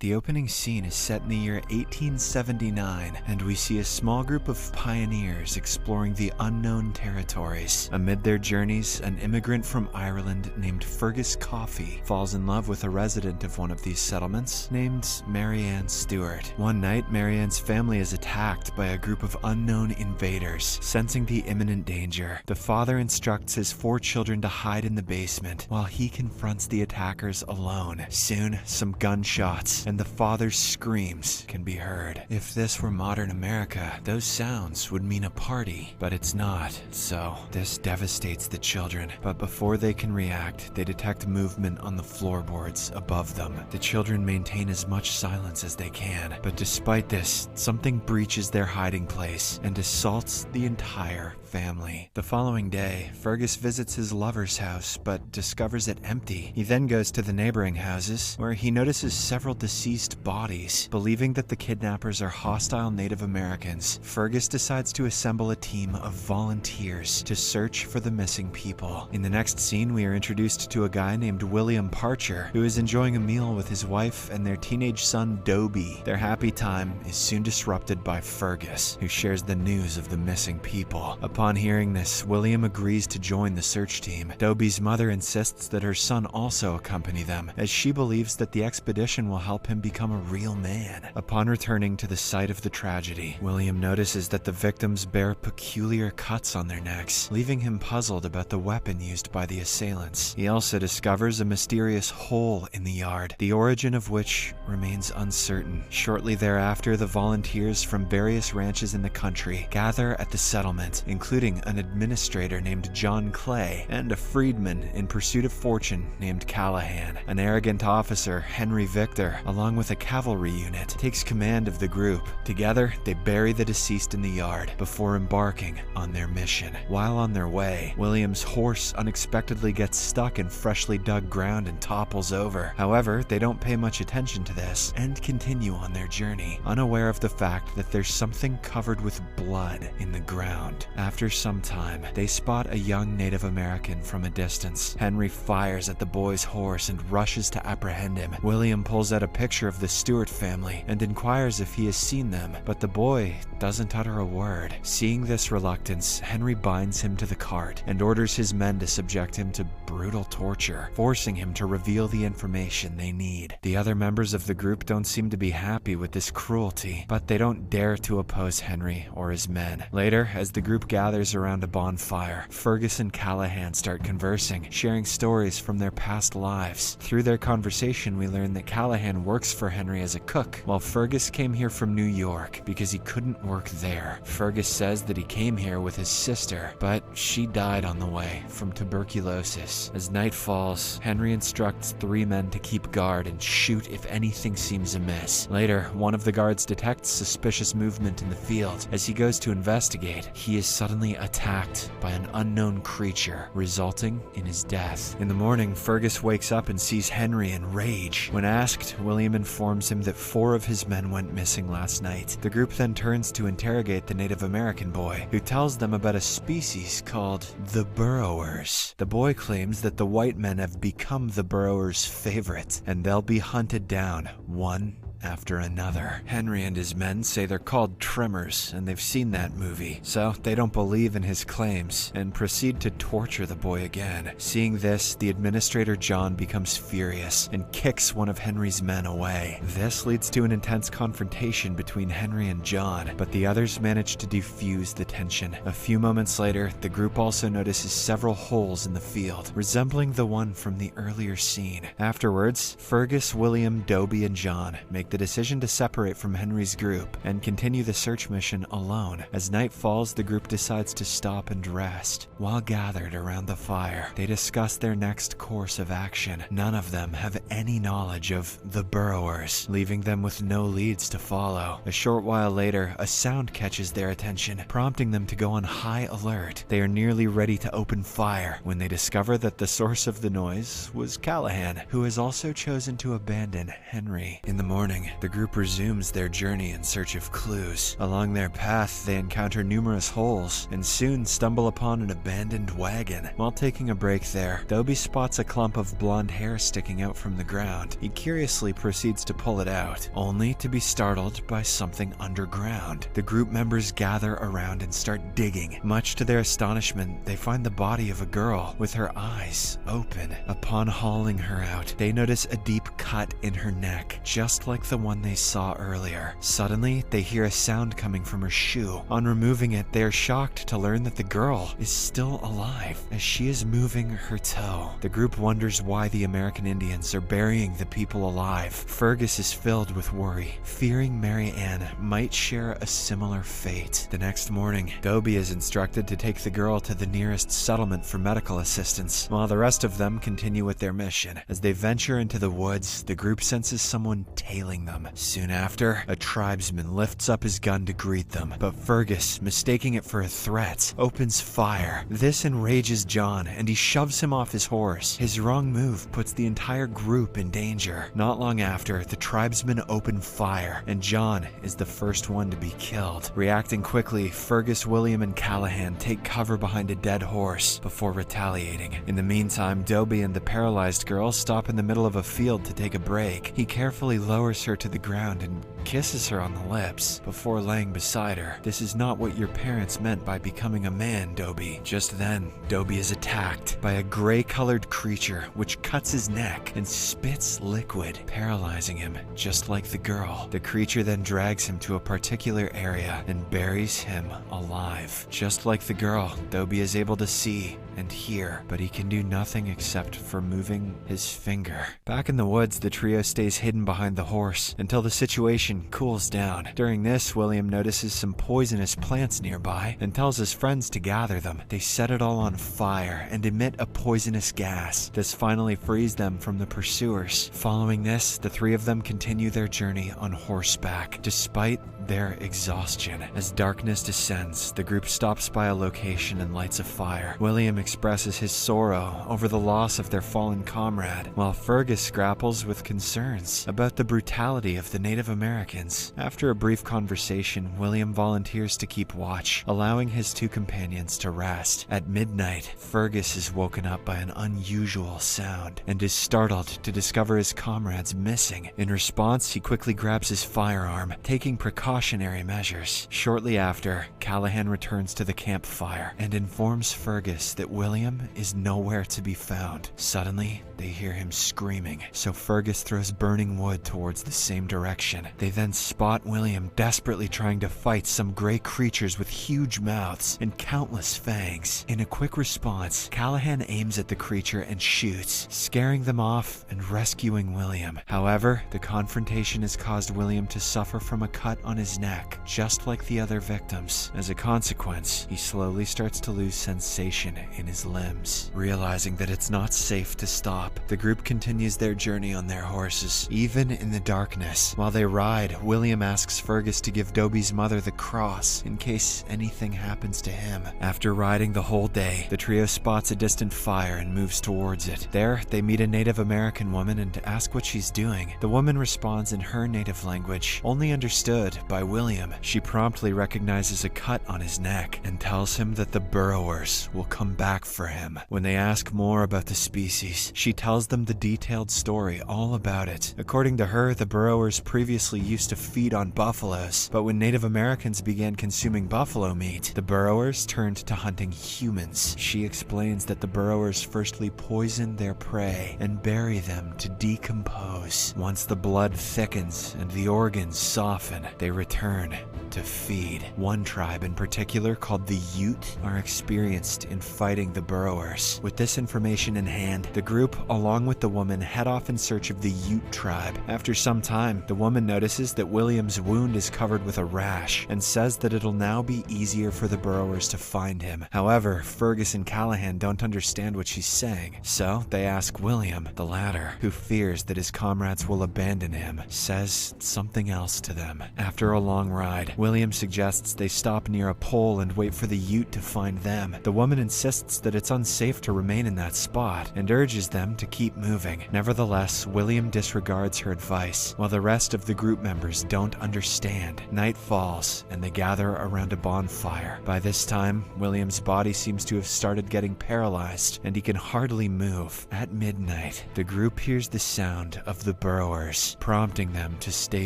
The opening scene is set in the year 1879, and we see a small group of pioneers exploring the unknown territories. Amid their journeys, an immigrant from Ireland named Fergus Coffey falls in love with a resident of one of these settlements named Mary Ann Stewart. One night, Mary Ann's family is attacked by a group of unknown invaders. Sensing the imminent danger, the father instructs his 4 children to hide in the basement while he confronts the attackers alone. Soon, some gunshots and the father's screams can be heard. If this were modern America, those sounds would mean a party, but it's not, so this devastates the children. But before they can react, they detect movement on the floorboards above them. The children maintain as much silence as they can, but despite this, something breaches their hiding place and assaults the entire family. The following day, Fergus visits his lover's house, but discovers it empty. He then goes to the neighboring houses, where he notices several deceased bodies. Believing that the kidnappers are hostile Native Americans, Fergus decides to assemble a team of volunteers to search for the missing people. In the next scene, we are introduced to a guy named William Parcher, who is enjoying a meal with his wife and their teenage son, Dobie. Their happy time is soon disrupted by Fergus, who shares the news of the missing people. Upon hearing this, William agrees to join the search team. Dobie's mother insists that her son also accompany them, as she believes that the expedition will help him become a real man. Upon returning to the site of the tragedy, William notices that the victims bear peculiar cuts on their necks, leaving him puzzled about the weapon used by the assailants. He also discovers a mysterious hole in the yard, the origin of which remains uncertain. Shortly thereafter, the volunteers from various ranches in the country gather at the settlement, including an administrator named John Clay and a freedman in pursuit of fortune named Callahan. An arrogant officer, Henry Victor, along with a cavalry unit, takes command of the group. Together, they bury the deceased in the yard before embarking on their mission. While on their way, William's horse unexpectedly gets stuck in freshly dug ground and topples over. However, they don't pay much attention to this and continue on their journey, unaware of the fact that there's something covered with blood in the ground. After some time, they spot a young Native American from a distance. Henry fires at the boy's horse and rushes to apprehend him. William pulls out a picture of the Stewart family and inquires if he has seen them, but the boy doesn't utter a word. Seeing this reluctance, Henry binds him to the cart and orders his men to subject him to brutal torture, forcing him to reveal the information they need. The other members of the group don't seem to be happy with this cruelty, but they don't dare to oppose Henry or his men. Later, as the group gathers around a bonfire, Fergus and Callahan start conversing, sharing stories from their past lives. Through their conversation, we learn that Callahan works for Henry as a cook, while Fergus came here from New York because he couldn't work there. Fergus says that he came here with his sister, but she died on the way from tuberculosis. As night falls, Henry instructs 3 men to keep guard and shoot if anything seems amiss. Later, one of the guards detects suspicious movement in the field. As he goes to investigate, he is suddenly attacked by an unknown creature, resulting in his death. In the morning, Fergus wakes up and sees Henry in rage. When asked, William informs him that 4 of his men went missing last night. The group then turns to interrogate the Native American boy, who tells them about a species called the Burrowers. The boy claims that the white men have become the Burrowers' favorite, and they'll be hunted down one after another. Henry and his men say they're called Tremors, and they've seen that movie, so they don't believe in his claims and proceed to torture the boy again. Seeing this, the administrator John becomes furious and kicks one of Henry's men away. This leads to an intense confrontation between Henry and John, but the others manage to defuse the tension. A few moments later, the group also notices several holes in the field, resembling the one from the earlier scene. Afterwards, Fergus, William, Dobie, and John make the decision to separate from Henry's group and continue the search mission alone. As night falls, the group decides to stop and rest. While gathered around the fire, they discuss their next course of action. None of them have any knowledge of the Burrowers, leaving them with no leads to follow. A short while later, a sound catches their attention, prompting them to go on high alert. They are nearly ready to open fire when they discover that the source of the noise was Callahan, who has also chosen to abandon Henry. In the morning, morning, the group resumes their journey in search of clues. Along their path, they encounter numerous holes and soon stumble upon an abandoned wagon. While taking a break there, Dobie spots a clump of blonde hair sticking out from the ground. He curiously proceeds to pull it out, only to be startled by something underground. The group members gather around and start digging. Much to their astonishment, they find the body of a girl with her eyes open. Upon hauling her out, they notice a deep cut in her neck, just like the one they saw earlier. Suddenly, they hear a sound coming from her shoe. On removing it, they are shocked to learn that the girl is still alive as she is moving her toe. The group wonders why the American Indians are burying the people alive. Fergus is filled with worry, fearing Mary Ann might share a similar fate. The next morning, Dobie is instructed to take the girl to the nearest settlement for medical assistance, while the rest of them continue with their mission. As they venture into the woods, the group senses someone tailing them. Soon after, a tribesman lifts up his gun to greet them, but Fergus, mistaking it for a threat, opens fire. This enrages John, and he shoves him off his horse. His wrong move puts the entire group in danger. Not long after, the tribesmen open fire, and John is the first one to be killed. Reacting quickly, Fergus, William, and Callahan take cover behind a dead horse before retaliating. In the meantime, Dobie and the paralyzed girl stop in the middle of a field to take a break. He carefully lowers her to the ground and kisses her on the lips before laying beside her. "This is not what your parents meant by becoming a man, Dobie." Just then, Dobie is attacked by a gray-colored creature which cuts his neck and spits liquid, paralyzing him just like the girl. The creature then drags him to a particular area and buries him alive. Just like the girl, Dobie is able to see and hear, but he can do nothing except for moving his finger. Back in the woods, the trio stays hidden behind the horse until the situation cools down. During this, William notices some poisonous plants nearby and tells his friends to gather them. They set it all on fire and emit a poisonous gas. This finally frees them from the pursuers. Following this, the three of them continue their journey on horseback, despite their exhaustion. As darkness descends, the group stops by a location and lights a fire. William expresses his sorrow over the loss of their fallen comrade, while Fergus grapples with concerns about the brutality of the Native Americans. After a brief conversation, William volunteers to keep watch, allowing his two companions to rest. At midnight, Fergus is woken up by an unusual sound and is startled to discover his comrades missing. In response, he quickly grabs his firearm, taking precautionary measures. Shortly after, Callahan returns to the campfire and informs Fergus that William is nowhere to be found. Suddenly, they hear him screaming, so Fergus throws burning wood towards the same direction. They then spot William desperately trying to fight some gray creatures with huge mouths and countless fangs. In a quick response, Callahan aims at the creature and shoots, scaring them off and rescuing William. However, the confrontation has caused William to suffer from a cut on his neck, just like the other victims. As a consequence, he slowly starts to lose sensation in his limbs. Realizing that it's not safe to stop, the group continues their journey on their horses, even in the darkness. While they ride, William asks Fergus to give Dobie's mother the cross in case anything happens to him. After riding the whole day, the trio spots a distant fire and moves towards it. There, they meet a Native American woman and ask what she's doing. The woman responds in her native language, only understood by William. She promptly recognizes a cut on his neck and tells him that the burrowers will come back for him. When they ask more about the species, she tells them the detailed story all about it. According to her, the burrowers previously used to feed on buffaloes, but when Native Americans began consuming buffalo meat, the burrowers turned to hunting humans. She explains that the burrowers firstly poison their prey and bury them to decompose. Once the blood thickens and the organs soften, they return to feed. One tribe in particular, called the Ute, are experienced in fighting the burrowers. With this information in hand, the group, along with the woman, head off in search of the Ute tribe. After some time, the woman notices that William's wound is covered with a rash and says that it'll now be easier for the burrowers to find him. However, Fergus and Callahan don't understand what she's saying, so they ask William. The latter, who fears that his comrades will abandon him, says something else to them. After a long ride, William suggests they stop near a pole and wait for the Ute to find them. The woman insists that it's unsafe to remain in that spot and urges them to keep moving. Nevertheless, William disregards her advice, while the rest of the group members don't understand. Night falls, and they gather around a bonfire. By this time, William's body seems to have started getting paralyzed, and he can hardly move. At midnight, the group hears the sound of the burrowers, prompting them to stay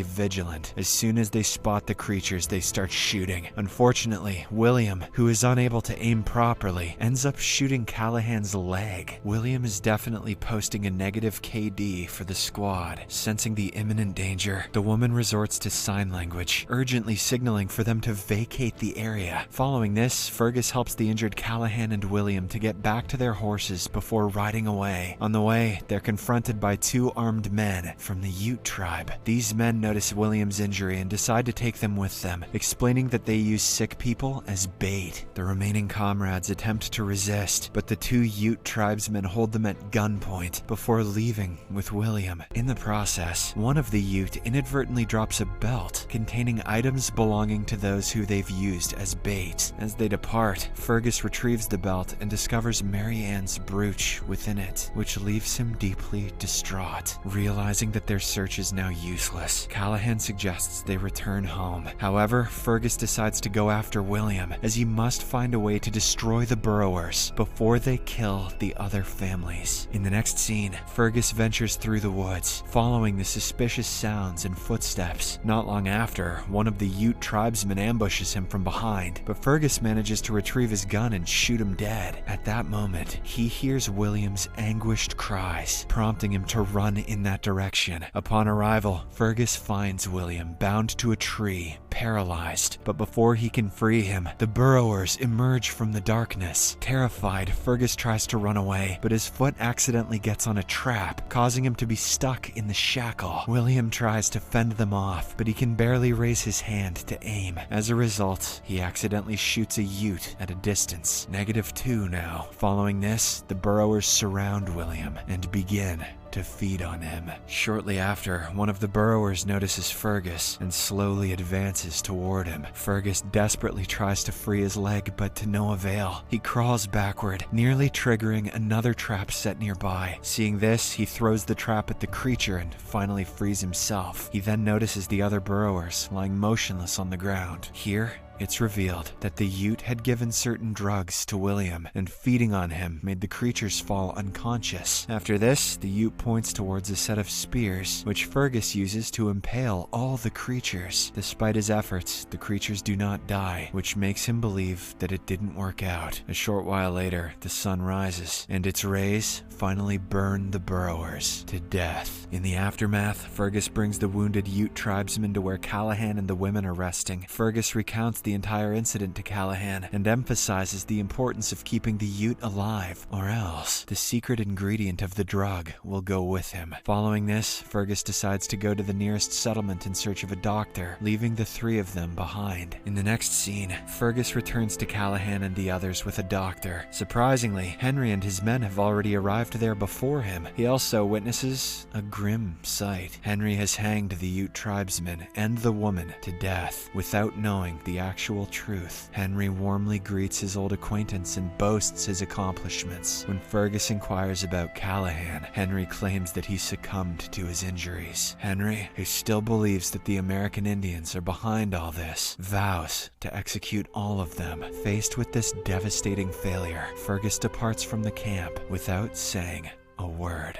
vigilant. As soon as they spot the creatures, they start shooting. Unfortunately, William, who is unable to aim properly, ends up shooting Callahan's leg. William is definitely posting a negative KD for the squad. Sensing the imminent danger, the woman resorts to sign language, urgently signaling for them to vacate the area. Following this, Fergus helps the injured Callahan and William to get back to their horses before riding away. On the way, they're confronted by two armed men from the Ute tribe. These men notice William's injury and decide to take them with them, explaining that they use sick people as bait. The remaining comrades attempt to resist, but the two Ute tribesmen hold them at gunpoint before leaving with William. In the process, one of the Ute inadvertently drops a belt containing items belonging to those who they've used as bait. As they depart, Fergus retrieves the belt and discovers Mary Ann's brooch within it, which leaves him deeply distraught. Realizing that their search is now useless, Callahan suggests they return home. However, Fergus decides to go after William, as he must find a way to destroy the burrowers before they kill the other families. In the next scene, Fergus ventures through the woods, following the suspicious sounds and footsteps. Not long after, one of the Ute tribesmen ambushes him from behind, but Fergus manages to retrieve his gun and shoot him dead. At that moment, he hears William's anguished cries, prompting him to run in that direction. Upon arrival, Fergus finds William bound to a tree, paralyzed, but before he can free him, the burrowers emerge from the darkness. Terrified, Fergus tries to run away, but his foot accidentally gets on a trap, causing him to be stuck in the shackle. William tries to fend them off, but he can barely raise his hand to aim. As a result, he accidentally shoots a Ute at a distance. -2 now. Following this, the burrowers surround William and begin to feed on him. Shortly after, one of the burrowers notices Fergus and slowly advances toward him. Fergus desperately tries to free his leg, but to no avail. He crawls backward, nearly triggering another trap set nearby. Seeing this, he throws the trap at the creature and finally frees himself. He then notices the other burrowers lying motionless on the ground. Here, it's revealed that the Ute had given certain drugs to William, and feeding on him made the creatures fall unconscious. After this, the Ute points towards a set of spears, which Fergus uses to impale all the creatures. Despite his efforts, the creatures do not die, which makes him believe that it didn't work out. A short while later, the sun rises, and its rays finally burn the burrowers to death. In the aftermath, Fergus brings the wounded Ute tribesmen to where Callahan and the women are resting. Fergus recounts the entire incident to Callahan and emphasizes the importance of keeping the Ute alive, or else the secret ingredient of the drug will go with him. Following this, Fergus decides to go to the nearest settlement in search of a doctor, leaving the three of them behind. In the next scene, Fergus returns to Callahan and the others with a doctor. Surprisingly, Henry and his men have already arrived there before him. He also witnesses a grim sight. Henry has hanged the Ute tribesman and the woman to death without knowing the actual truth. Henry warmly greets his old acquaintance and boasts his accomplishments. When Fergus inquires about Callahan, Henry claims that he succumbed to his injuries. Henry, who still believes that the American Indians are behind all this, vows to execute all of them. Faced with this devastating failure, Fergus departs from the camp without saying a word.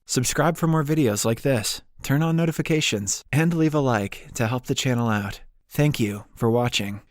Subscribe for more videos like this, turn on notifications, and leave a like to help the channel out. Thank you for watching.